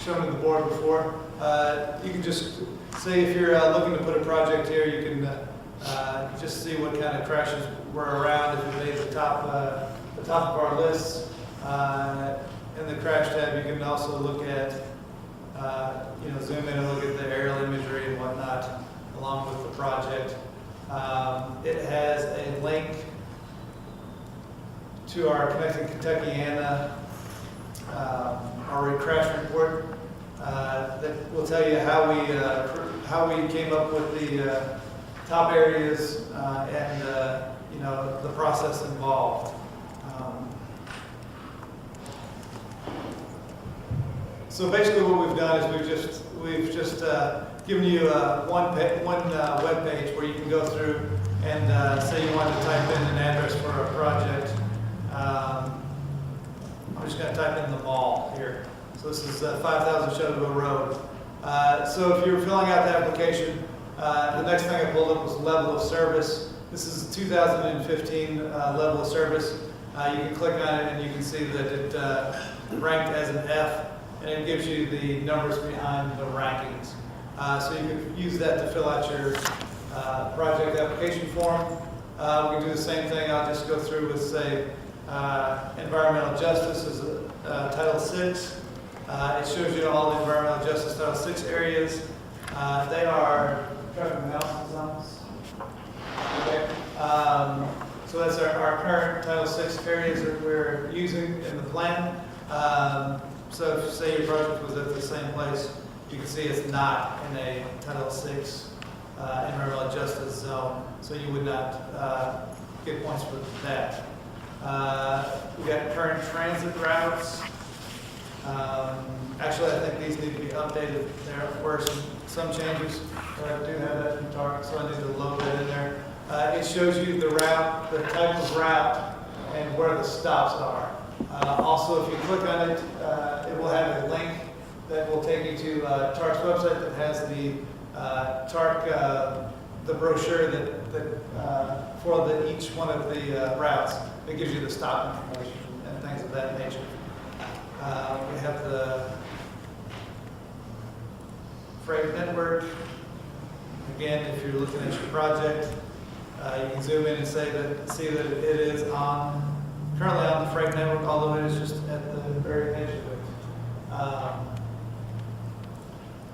Speaker 13: shown to the board before. You can just say if you're looking to put a project here, you can just see what kind of crashes were around. If you made the top of our lists in the crash tab, you can also look at zoom in and look at the aerial imagery and whatnot along with the project. It has a link to our Connecting Kentuckiana, our crash report that will tell you how we came up with the top areas and the process involved. So basically, what we've done is we've just given you one web page where you can go through and say you want to type in an address for a project. I'm just going to type in the mall here. So this is 5,000 Shelbyville Road. So if you're filling out the application, the next thing I pulled up was level of service. This is 2015 level of service. You can click on it and you can see that it ranked as an F, and it gives you the numbers behind the rankings. So you can use that to fill out your project application form. We can do the same thing. I'll just go through with, say, environmental justice is Title VI. It shows you all the environmental justice Title VI areas. They are traffic analysis zones. Okay. So that's our current Title VI areas that we're using in the plan. So if, say, your project was at the same place, you can see it's not in a Title VI environmental justice zone, so you would not get points for that. We got current transit routes. Actually, I think these need to be updated. There were some changes, but I do have that from Target, so I need to load that in there. It shows you the route, the type of route, and where the stops are. Also, if you click on it, it will have a link that will take you to TARC's website that has the TARC, the brochure for each one of the routes. It gives you the stop information and things of that nature. We have the freight network. Again, if you're looking at your project, you can zoom in and see that it is currently on the freight network, although it is just at the very edge of it.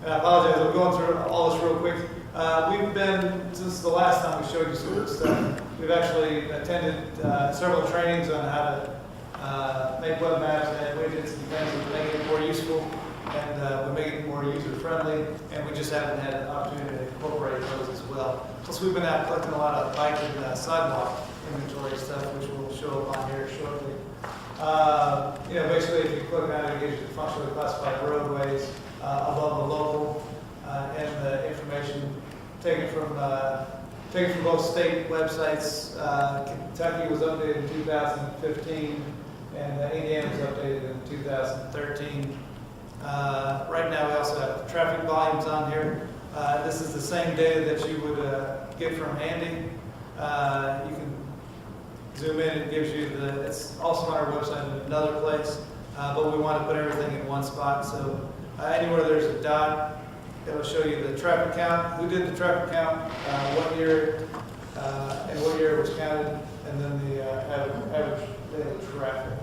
Speaker 13: And I apologize, I'm going through all this real quick. We've been, since the last time we showed you some of this stuff, we've actually attended several trainings on how to make web maps and widgets and things to make it more useful, and we make it more user-friendly, and we just haven't had an opportunity to incorporate those as well. Plus, we've been out collecting a lot of bike and sidewalk inventory stuff, which will show up on here shortly. Basically, if you click on it, it gives you the functionally classified roadways above the local, and the information taken from both state websites. Kentucky was updated in 2015, and Indiana was updated in 2013. Right now, we also have traffic volumes on here. This is the same data that you would get from Andy. You can zoom in, it gives you it's also on our website in another place, but we want to put everything in one spot. So anywhere there's a dot, it'll show you the traffic count, who did the traffic count, what year, and what year it was counted, and then the average daily traffic.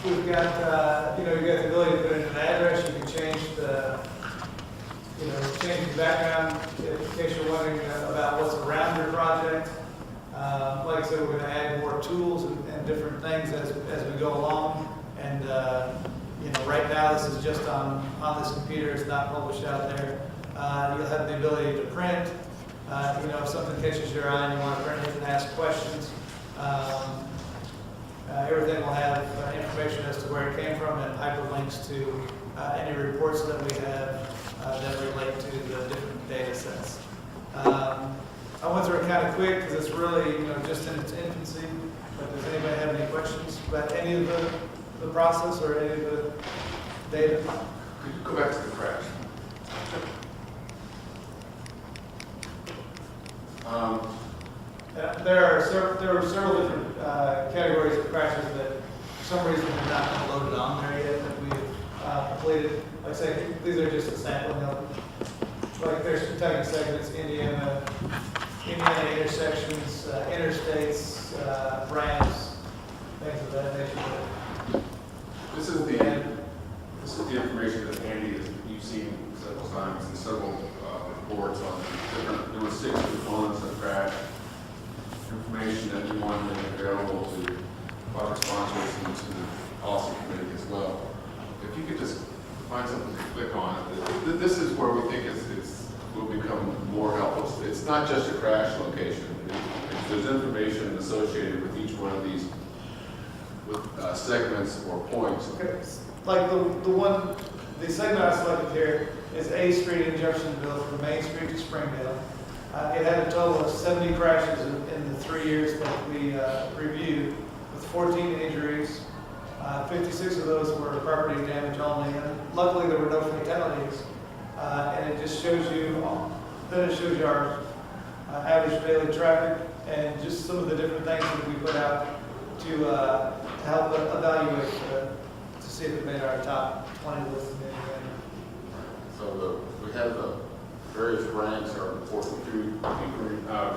Speaker 13: We've got, you've got the ability to put in an address. You can change change the background in case you're wondering about what's around your project. Like I said, we're going to add more tools and different things as we go along. And right now this is just on this computer. It's not published out there. You'll have the ability to print. If something catches your eye and you want to print it and ask questions. Everything will have information as to where it came from and hyperlinks to any reports that we have that relate to the different data sets. I went through it kind of quick because it's really just in its infancy. But does anybody have any questions about any of the process or any of the data?
Speaker 10: Could you go back to the crash?
Speaker 13: There are several different categories of crashes that for some reason have not been loaded on there yet that we've completed. Like I say, these are just a sampling of them. Like there's Kentucky segments, Indiana intersections, interstates, ramps, things of that nature.
Speaker 10: This is the information that Andy you've seen several times in several reports on different. There were 6 components of crash information that we wanted to make available to project sponsors and to the policy committee as well. If you could just find something to click on, this is where we think it will become more helpful. It's not just a crash location. There's information associated with each one of these segments or points.
Speaker 13: Okay. Like the segment I selected here is A Street in Jeffersonville from Main Street to Springdale. It had a total of 70 crashes in the 3 years that we reviewed, with 14 injuries. 56 of those were property damage only, and luckily there were no fatalities. And it just shows you, our average daily traffic and just some of the different things that we put out to help evaluate to see if it made our top 20 list in any way.
Speaker 10: So we have the various ranks are important. If you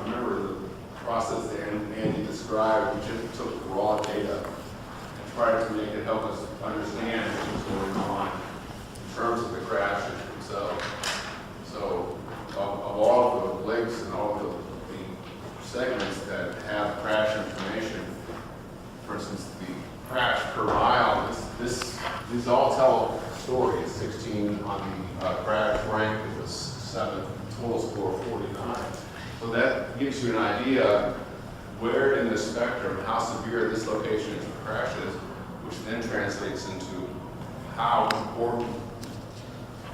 Speaker 10: remember the process that Andy described, we just took raw data and tried to make it help us understand what was going on in terms of the crashes themselves. So of all of the links and all of the segments that have crash information, for instance, the crash per mile, these all tell a story. It's 16 on the crash rank. It was 7, total score 49. So that gives you an idea where in the spectrum, how severe this location of crash is, which then translates into how important,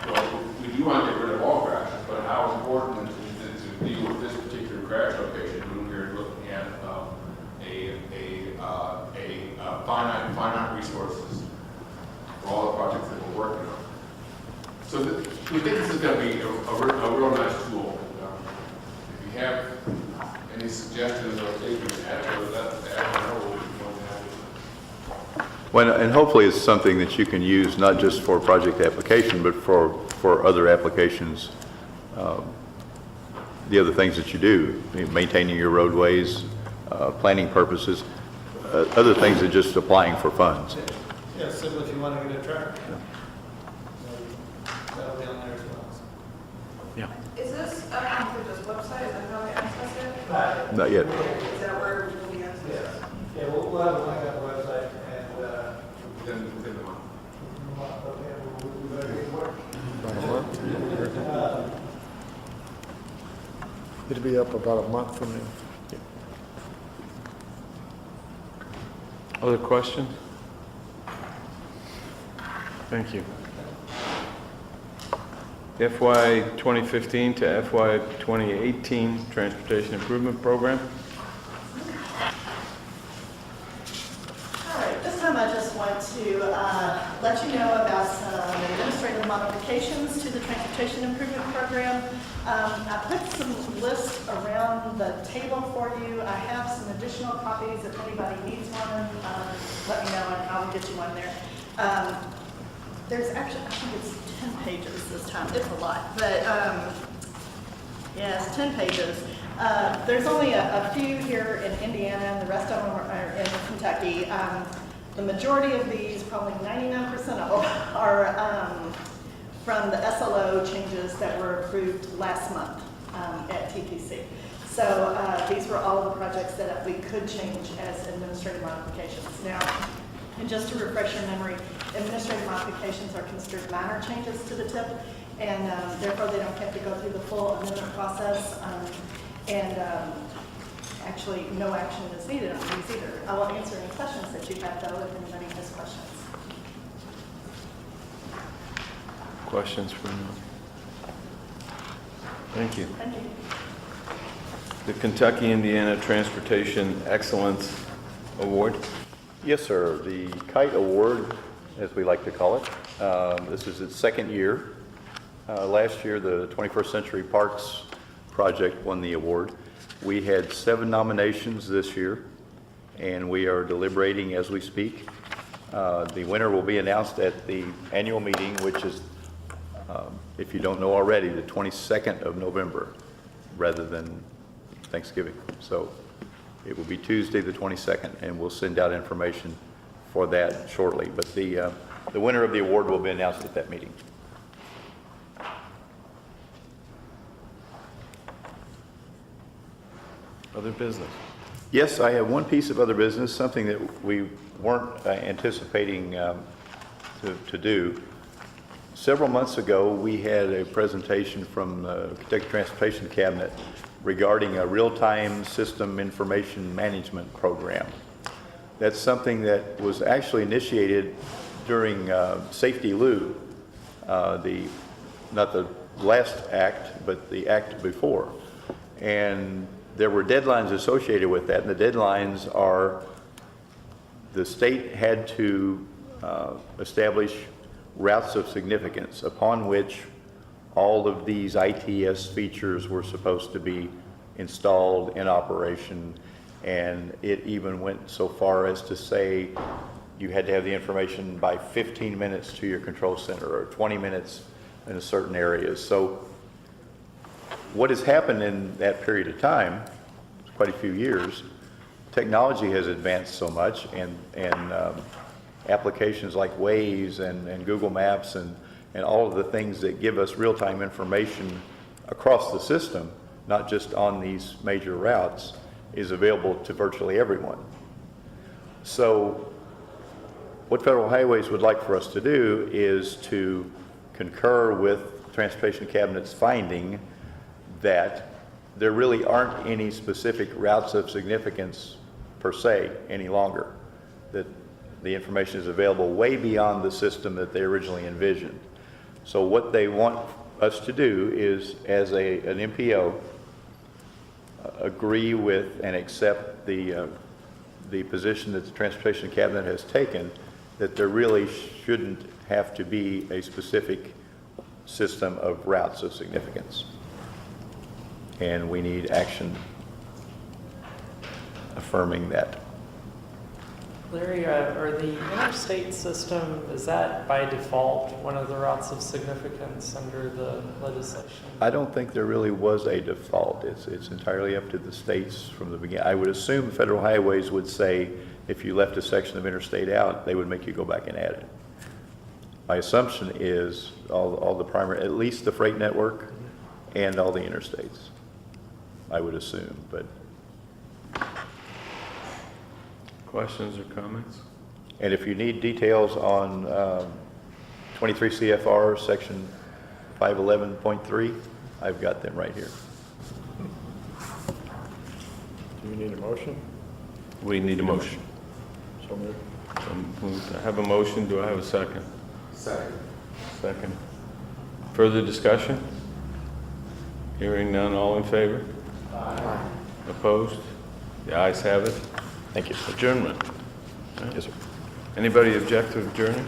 Speaker 10: well, we do want to get rid of all crashes, but how important is it deal with this particular crash location when we were looking at finite resources for all the projects that we're working on. So we think this is going to be a real nice tool. If you have any suggestions or things to add to that, I know we'll be more than happy.
Speaker 2: Well, and hopefully it's something that you can use not just for project application, but for other applications, the other things that you do, maintaining your roadways, planning purposes, other things than just applying for funds.
Speaker 13: Yeah, simply if you want to get a tractor. That'll be on there as well.
Speaker 8: Is this through this website? Is that how they access it?
Speaker 2: Not yet.
Speaker 8: Is that where it will be accessed?
Speaker 13: Yes. Yeah, we'll have a link on the website and,
Speaker 10: Within the month.
Speaker 13: okay, we better get work.
Speaker 3: It'll be up about a month from now.
Speaker 1: Other questions? Thank you. FY 2015 to FY 2018 Transportation Improvement Program.
Speaker 12: All right, this time I just want to let you know about some administrative modifications to the Transportation Improvement Program. I put some lists around the table for you. I have some additional copies if anybody needs one. Let me know and I'll get you one there. There's actually, I think it's 10 pages this time. It's a lot, but yeah, it's 10 pages. There's only a few here in Indiana, and the rest of them are in Kentucky. The majority of these, probably 99% of them, are from the SLO changes that were approved last month at TPC. So these were all of the projects that we could change as administrative modifications. Now, and just to refresh your memory, administrative modifications are considered minor changes to the TIP, and therefore they don't have to go through the full amendment process. Actually, no action is needed on these either. I will answer any questions that you have, though, if anybody has questions.
Speaker 1: Questions from Thank you.
Speaker 12: Thank you.
Speaker 1: The Kentucky Indiana Transportation Excellence Award.
Speaker 2: Yes, sir. The KITE Award, as we like to call it, this is its second year. Last year, the 21st Century Parks Project won the award. We had 7 nominations this year, and we are deliberating as we speak. The winner will be announced at the annual meeting, which is, if you don't know already, the 22nd of November, rather than Thanksgiving. So it will be Tuesday the 22nd, and we'll send out information for that shortly. But the winner of the award will be announced at that meeting.
Speaker 1: Other business.
Speaker 2: Yes, I have one piece of other business, something that we weren't anticipating to do. Several months ago, we had a presentation from the Kentucky Transportation Cabinet regarding a real-time system information management program. That's something that was actually initiated during Safety Lou, not the last act, but the act before. And there were deadlines associated with that, and the deadlines are the state had to establish routes of significance upon which all of these ITS features were supposed to be installed in operation, and it even went so far as to say you had to have the information by 15 minutes to your control center or 20 minutes in certain areas. So what has happened in that period of time, quite a few years, technology has advanced so much, and applications like Waze and Google Maps and all of the things that give us real-time information across the system, not just on these major routes, is available to virtually everyone. So what Federal Highways would like for us to do is to concur with Transportation Cabinet's finding that there really aren't any specific routes of significance per se any longer, that the information is available way beyond the system that they originally envisioned. So what they want us to do is, as an MPO, agree with and accept the position that the Transportation Cabinet has taken, that there really shouldn't have to be a specific system of routes of significance. And we need action affirming that.
Speaker 5: Larry, are the interstate system, is that by default one of the routes of significance under the legislation?
Speaker 2: I don't think there really was a default. It's entirely up to the states from the beginning. I would assume federal highways would say if you left a section of interstate out, they would make you go back and add it. My assumption is all the primary, at least the freight network and all the interstates, I would assume, but.
Speaker 1: Questions or comments?
Speaker 2: And if you need details on 23 CFR section 511.3, I've got them right here.
Speaker 3: Do you need a motion?
Speaker 1: We need a motion.
Speaker 3: So moved.
Speaker 1: I have a motion. Do I have a second?
Speaker 10: Second.
Speaker 1: Second. Further discussion? Hearing none, all in favor?
Speaker 3: Aye.
Speaker 1: Opposed? The ayes have it.
Speaker 2: Thank you.
Speaker 1: Adjournment.
Speaker 2: Yes, sir.
Speaker 1: Anybody object to adjourning?